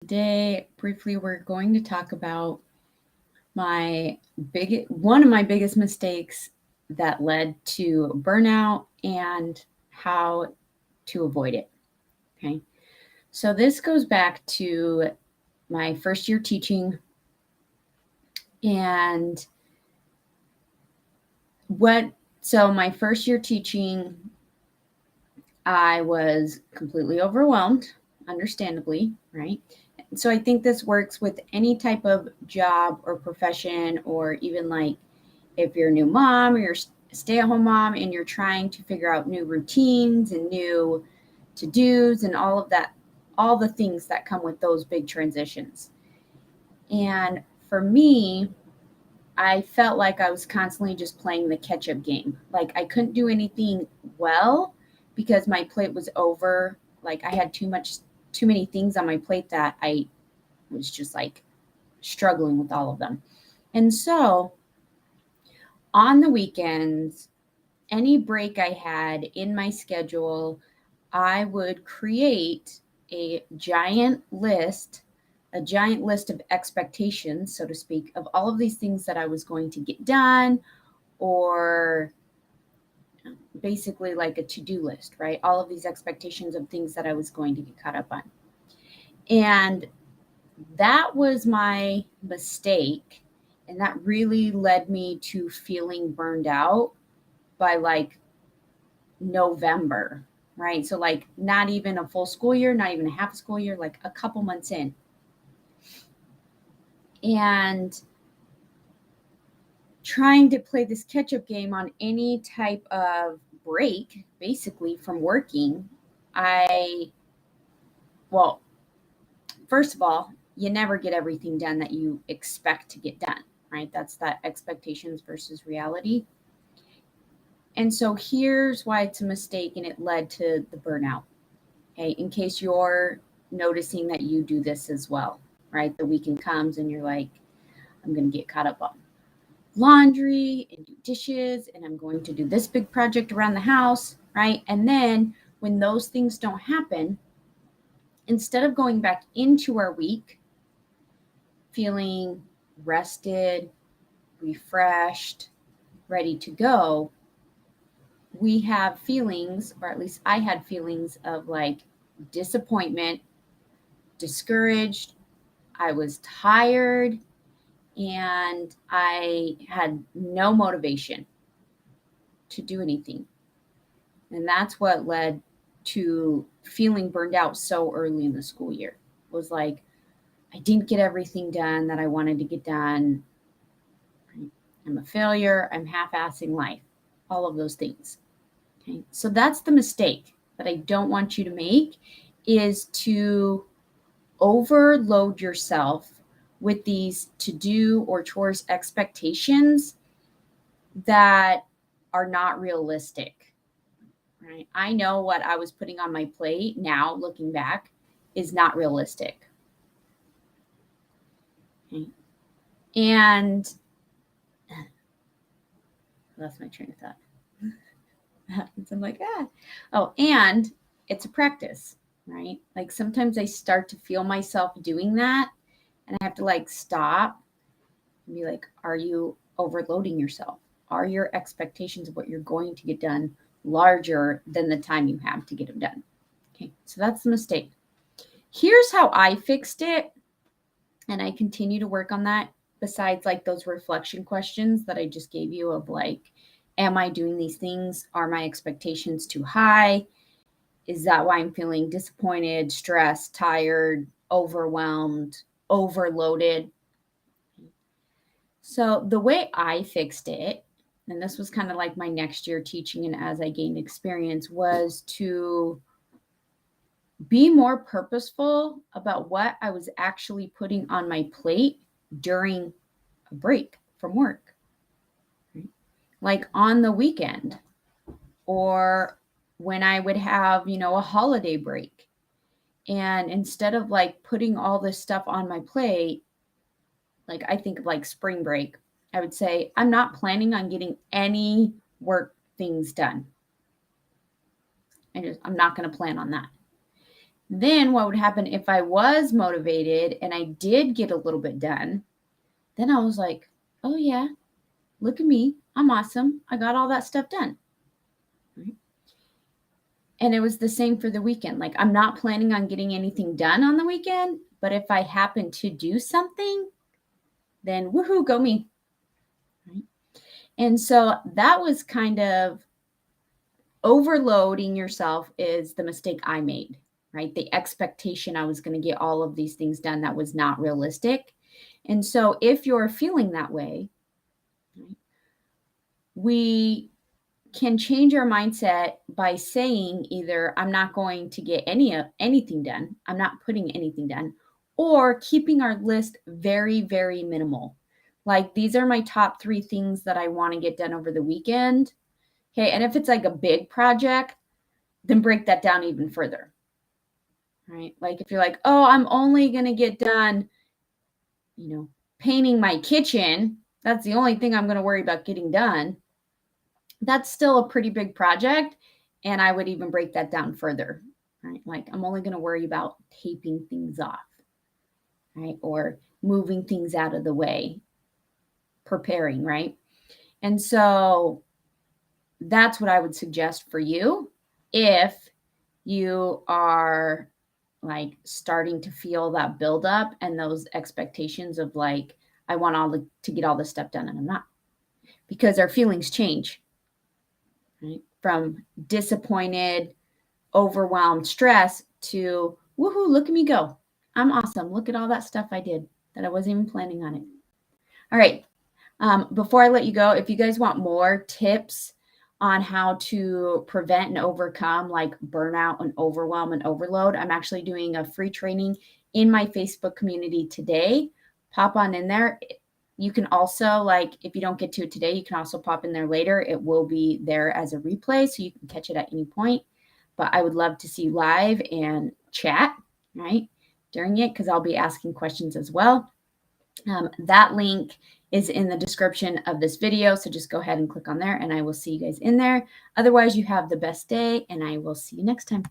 Today, briefly, we're going to talk about one of my biggest mistakes that led to burnout and how to avoid it. Okay. So this goes back to my first year teaching, and my first year teaching, I was completely overwhelmed, understandably, right? So I think this works with any type of job or profession, or even like if you're a new mom or you're a stay-at-home mom and you're trying to figure out new routines and new to-dos and all of that, all the things that come with those big transitions. And for me, I felt like I was constantly just playing the catch-up game. Like I couldn't do anything well because my plate was over. Like I had too many things on my plate that I was just like struggling with all of them. And so on the weekends, any break I had in my schedule, I would create a giant list, a giant list of expectations, so to speak, of all of these things that I was going to get done, or basically like a to-do list, right? All of these expectations of things that I was going to get caught up on. And that was my mistake. And that really led me to feeling burned out by like November, right? So, like, not even a full school year, not even a half a school year, like a couple months in. And trying to play this catch up game on any type of break, basically from working, well, first of all, you never get everything done that you expect to get done, right? That's that expectations versus reality. And so here's why it's a mistake and it led to the burnout. Okay, in case you're noticing that you do this as well, right? The weekend comes and you're like, I'm going to get caught up on laundry and do dishes, and I'm going to do this big project around the house, right? And then when those things don't happen, instead of going back into our week feeling rested, refreshed, ready to go, we have feelings, or at least I had feelings of like disappointment, discouraged. I was tired and I had no motivation to do anything. And that's what led to feeling burned out so early in the school year. Was like I didn't get everything done that I wanted to get done. I'm a failure. I'm half-assing life. All of those things. Okay. So that's the mistake that I don't want you to make, is to overload yourself with these to-do or chores expectations that are not realistic. Right? I know what I was putting on my plate now, looking back, is not realistic. Okay. And that's my train of thought. I'm like, ah. Oh, and it's a practice, right? Like sometimes I start to feel myself doing that and I have to like stop and be like, are you overloading yourself? Are your expectations of what you're going to get done larger than the time you have to get them done? Okay, so that's the mistake. Here's how I fixed it. And I continue to work on that, besides like those reflection questions that I just gave you of like, am I doing these things? Are my expectations too high? Is that why I'm feeling disappointed, stressed, tired, overwhelmed, overloaded? So the way I fixed it, and this was kind of like my next year teaching and as I gained experience, was to be more purposeful about what I was actually putting on my plate during a break from work. Right? Like on the weekend, or when I would have, a holiday break. And instead of like putting all this stuff on my plate, like I think of like spring break, I would say, I'm not planning on getting any work things done. I'm not going to plan on that. Then what would happen if I was motivated and I did get a little bit done? Then I was like, oh yeah, look at me. I'm awesome. I got all that stuff done. Right? And it was the same for the weekend. Like, I'm not planning on getting anything done on the weekend, but if I happen to do something, then woohoo, go me. Right? And so that was kind of overloading yourself is the mistake I made, right? The expectation I was going to get all of these things done that was not realistic. And so if you're feeling that way, right, we can change our mindset by saying either I'm not going to get anything done, I'm not putting anything done, or keeping our list very, very minimal. Like, these are my top 3 things that I want to get done over the weekend. Okay, and if it's like a big project, then break that down even further. Right? Like, if you're like, "Oh, I'm only going to get done, painting my kitchen. That's the only thing I'm going to worry about getting done." That's still a pretty big project, and I would even break that down further, right? Like, I'm only going to worry about taping things off, right? Or moving things out of the way, preparing, right? And so that's what I would suggest for you if you are like starting to feel that buildup and those expectations of like, I want to get all this stuff done and I'm not, because our feelings change. Right? From disappointed, overwhelmed, stress to woohoo, look at me go. I'm awesome. Look at all that stuff I did that I wasn't even planning on it. All right. Before I let you go, if you guys want more tips on how to prevent and overcome like burnout and overwhelm and overload, I'm actually doing a free training in my Facebook community today. Pop on in there. You can also, like, if you don't get to it today, you can also pop in there later. It will be there as a replay, so you can catch it at any point. But I would love to see you live and chat, right, during it, because I'll be asking questions as well. That link is in the description of this video, so just go ahead and click on there, and I will see you guys in there. Otherwise, you have the best day, and I will see you next time.